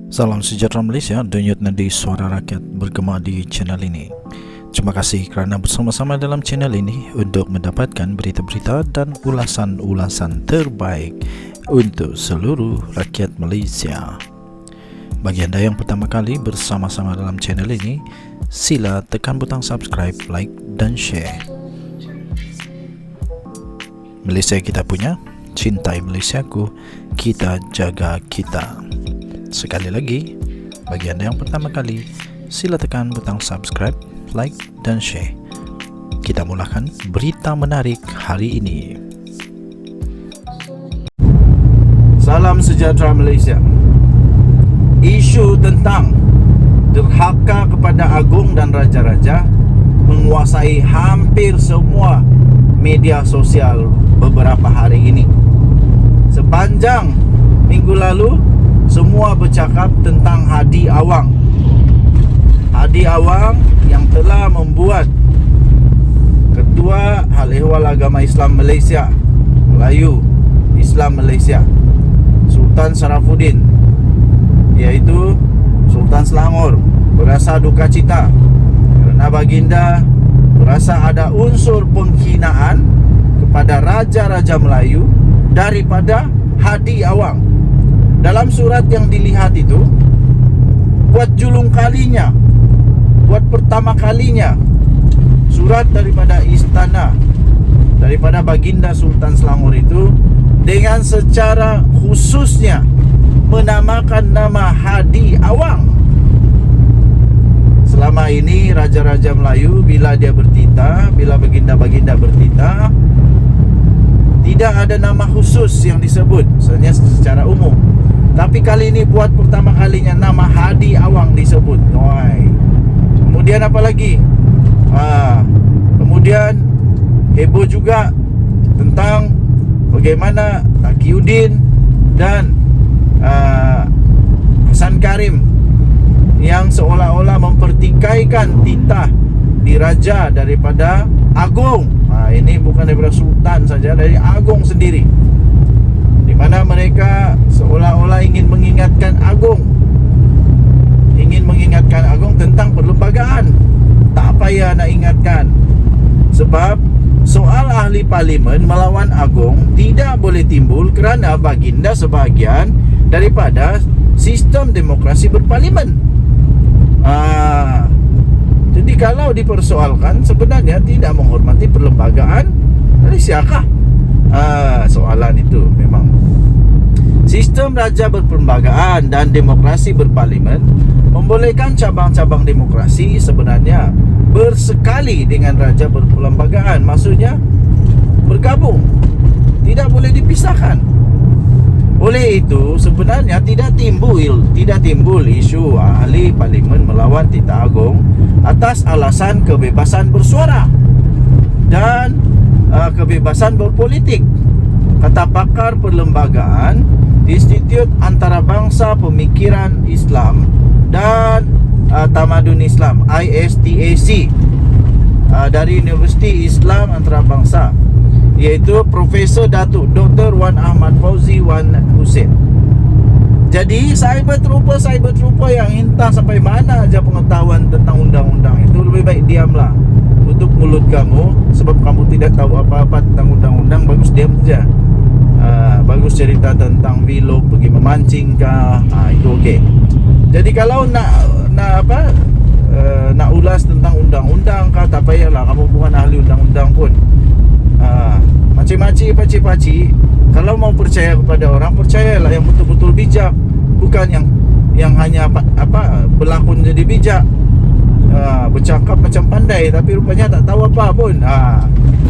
Salam sejahtera Malaysia, denyut nadi suara rakyat bergema di channel ini. Terima kasih kerana bersama-sama dalam channel ini untuk mendapatkan berita-berita dan ulasan-ulasan terbaik untuk seluruh rakyat Malaysia. Bagi anda yang pertama kali bersama-sama dalam channel ini, sila tekan butang subscribe, like dan share. Malaysia kita punya, cintai Malaysiaku, kita jaga kita. Sekali lagi, bagi anda yang pertama kali, sila tekan butang subscribe, like dan share. Kita mulakan berita menarik hari ini. Salam sejahtera Malaysia. Isu tentang derhaka kepada agung dan raja-raja menguasai hampir semua media sosial beberapa hari ini. Sepanjang minggu lalu, semua bercakap tentang Hadi Awang. Hadi Awang yang telah membuat Ketua Hal Ehwal Agama Islam Malaysia, Melayu Islam Malaysia, Sultan Sarafuddin, iaitu Sultan Selangor, berasa duka cita kerana baginda berasa ada unsur penghinaan kepada raja-raja Melayu daripada Hadi Awang. Dalam surat yang dilihat itu, buat julung kalinya, buat pertama kalinya, surat daripada istana, daripada baginda Sultan Selangor itu dengan secara khususnya menamakan nama Hadi Awang. Selama ini raja-raja Melayu bila dia bertitah, bila baginda-baginda bertitah, tidak ada nama khusus yang disebut, hanya secara umum. Tapi kali ini buat pertama kalinya nama Hadi Awang disebut. Kemudian apa lagi? Kemudian heboh juga tentang bagaimana Taqiyuddin dan Hasan Karim yang seolah-olah mempertikaikan titah diraja daripada agung. Ini bukan daripada sultan saja, dari agung sendiri, di mana mereka seolah-olah ingin mengingatkan agung tentang perlembagaan. Tak payah nak ingatkan, sebab soal ahli parlimen melawan agung tidak boleh timbul kerana baginda sebahagian daripada sistem demokrasi berparlimen. Jadi kalau dipersoalkan, sebenarnya tidak menghormati perlembagaan Malaysiakah? Soalan itu memang. Sistem raja berperlembagaan dan demokrasi berparlimen membolehkan cabang-cabang demokrasi sebenarnya bersekali dengan raja berperlembagaan. Maksudnya bergabung, tidak boleh dipisahkan. Oleh itu sebenarnya tidak timbul isu ahli parlimen melawan titah agung atas alasan kebebasan bersuara dan kebebasan berpolitik. Kata pakar perlembagaan Institut Antarabangsa Pemikiran Islam dan Tamadun Islam ISTAC dari Universiti Islam Antarabangsa, iaitu Profesor Datuk Dr. Wan Ahmad Fauzi Wan Hussein. Jadi cyber trooper yang entah sampai mana aja pengetahuan tentang undang-undang itu, lebih baik diamlah, tutup mulut kamu, sebab kamu tidak tahu apa-apa tentang undang-undang. Bagus diam saja. Bagus cerita tentang pilot pergi memancing kah, itu okey. Jadi kalau nak ulas tentang undang-undang kah, tak payahlah, kamu bukan ahli undang-undang pun. Macam-macam paci-paci. Kalau mau percaya kepada orang, percayalah yang betul-betul bijak, bukan yang hanya berlakon jadi bijak, bercakap macam pandai tapi rupanya tak tahu apa pun.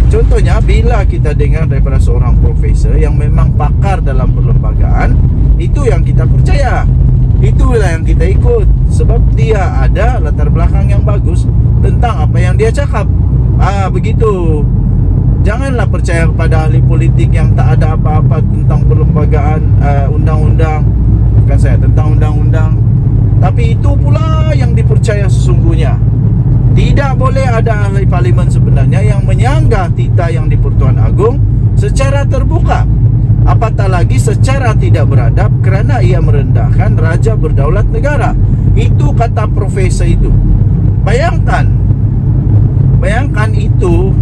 Contohnya bila kita dengar daripada seorang profesor yang memang pakar dalam perlembagaan, itu yang kita percaya, itulah yang kita ikut, sebab dia ada latar belakang yang bagus tentang apa yang dia cakap. Begitu. Janganlah percaya kepada ahli politik yang tak ada apa-apa tentang perlembagaan, undang-undang. Bukan saya tentang undang-undang, tapi itu pula yang dipercaya sesungguhnya. Tidak boleh ada ahli parlimen sebenarnya yang menyanggah titah yang di-Pertuan Agong secara terbuka. apatah lagi secara tidak beradab kerana ia merendahkan raja Raja berdaulat negara. Itu kata profesor itu. Bayangkan itu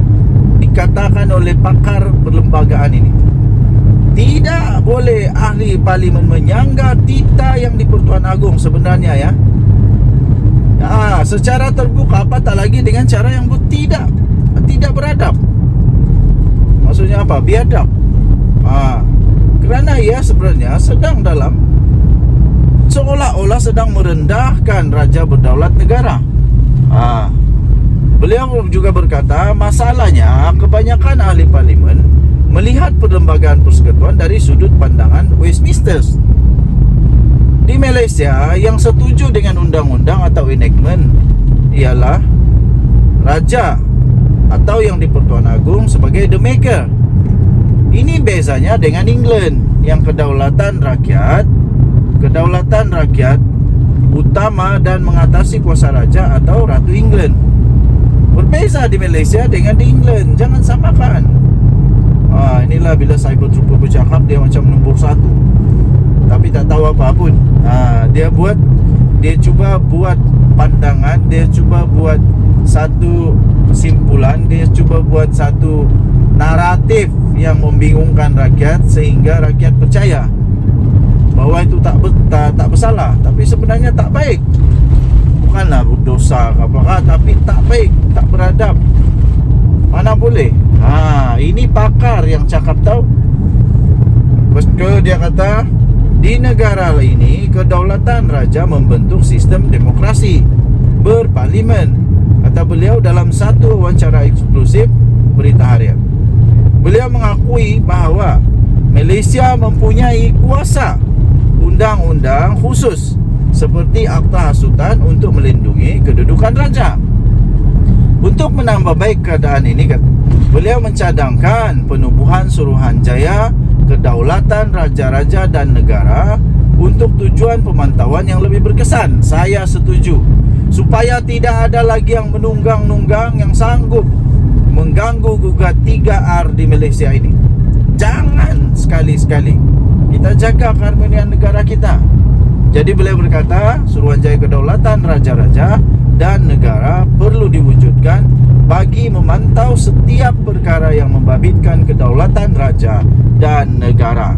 dikatakan oleh pakar perlembagaan ini. Tidak boleh ahli parlimen menyangga titah yang di Pertuan Agong sebenarnya ya. Secara terbuka, apatah lagi dengan cara yang tidak beradab. Maksudnya apa? Biadab. Kerana ia sebenarnya sedang dalam seolah-olah sedang merendahkan Raja berdaulat negara. Beliau juga berkata, masalahnya kebanyakan ahli parlimen melihat perlembagaan persekutuan dari sudut pandangan Westminster. Di Malaysia, yang setuju dengan undang-undang atau enactment ialah Raja atau yang di Pertuan Agong sebagai the maker. Ini bezanya dengan England yang kedaulatan rakyat utama dan mengatasi kuasa raja atau Ratu England. Berbeza di Malaysia dengan di England. Jangan samakan. Inilah bila cyber trooper bercakap, dia macam nombor 1 tapi tak tahu apa pun. Dia cuba buat pandangan, dia cuba buat satu kesimpulan, dia cuba buat satu naratif yang membingungkan rakyat sehingga rakyat percaya bahawa itu tak bersalah, tapi sebenarnya tak baik. Bukanlah berdosa ke apa, tapi tak baik, tak beradab. Mana boleh. Ini pakar yang cakap tahu. Dia kata, di negara ini kedaulatan raja membentuk sistem demokrasi berparlimen, kata beliau dalam satu wawancara eksklusif Berita Harian. Beliau mengakui bahawa Malaysia mempunyai kuasa undang-undang khusus seperti Akta Hasutan untuk melindungi kedudukan raja. Untuk menambah baik keadaan ini, beliau mencadangkan penubuhan Suruhanjaya Kedaulatan Raja-Raja dan Negara untuk tujuan pemantauan yang lebih berkesan. Saya setuju, supaya tidak ada lagi yang menunggang-nunggang yang sanggup mengganggu gugat 3R di Malaysia ini. Jangan sekali-sekali. Kita jaga keharmonian negara kita. Jadi beliau berkata, Suruhanjaya Kedaulatan Raja-Raja dan Negara perlu diwujudkan bagi memantau setiap perkara yang membabitkan kedaulatan raja dan negara.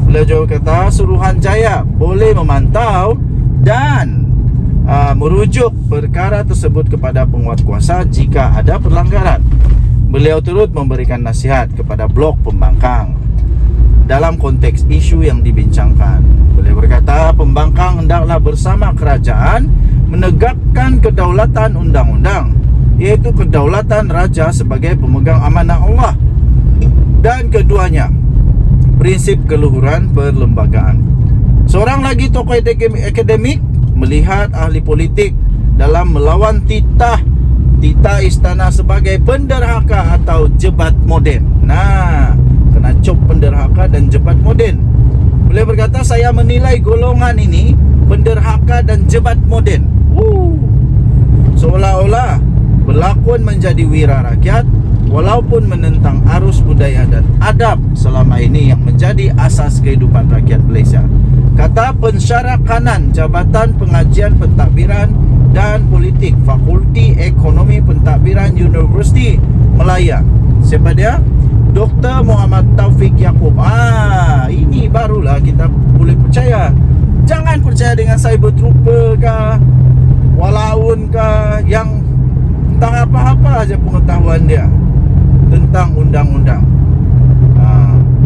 Beliau juga kata, Suruhanjaya boleh memantau dan merujuk perkara tersebut kepada penguatkuasa jika ada pelanggaran. Beliau turut memberikan nasihat kepada blok pembangkang dalam konteks isu yang dibincangkan. Beliau berkata, pembangkang hendaklah bersama kerajaan menegakkan kedaulatan undang-undang, iaitu kedaulatan raja sebagai pemegang amanah Allah, dan keduanya prinsip keluhuran perlembagaan. Seorang lagi tokoh akademik melihat ahli politik dalam melawan titah istana sebagai penderhaka atau jebat moden. Kena cop penderhaka dan jebat moden. Beliau berkata, saya menilai golongan ini penderhaka dan jebat moden. Seolah-olah berlakon menjadi wira rakyat walaupun menentang arus budaya dan adab selama ini yang menjadi asas kehidupan rakyat Malaysia. Kata pensyarah kanan Jabatan Pengajian Pentadbiran dan Politik Fakulti Ekonomi Pentadbiran Universiti Melaya. Siapa dia? Dr. Muhammad Taufik Yaakob. Ini barulah kita boleh percaya. Jangan percaya dengan cyber trooper kah, walaun kah, yang entah apa-apa aja pengetahuan dia tentang undang-undang.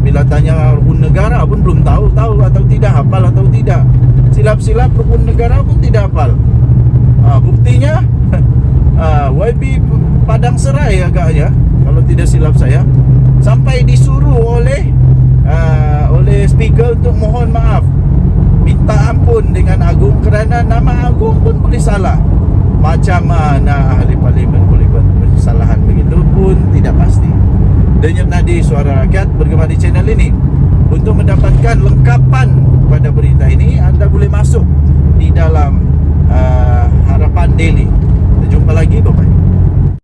Bila tanya rukun negara pun belum tahu atau tidak, hafal atau tidak. Silap-silap rukun negara pun tidak hafal. Buktinya YB Padang Serai agaknya, kalau tidak silap saya, sampai disuruh oleh speaker untuk mohon maaf, minta ampun dengan Agung kerana nama Agung pun boleh salah. Macam mana ahli parlimen boleh buat kesalahan begitu pun tidak pasti. Denyut nadi suara rakyat bergema di channel ini. Untuk mendapatkan lengkapan pada berita ini, anda boleh masuk di dalam Harapan Daily. Kita jumpa lagi, bye-bye.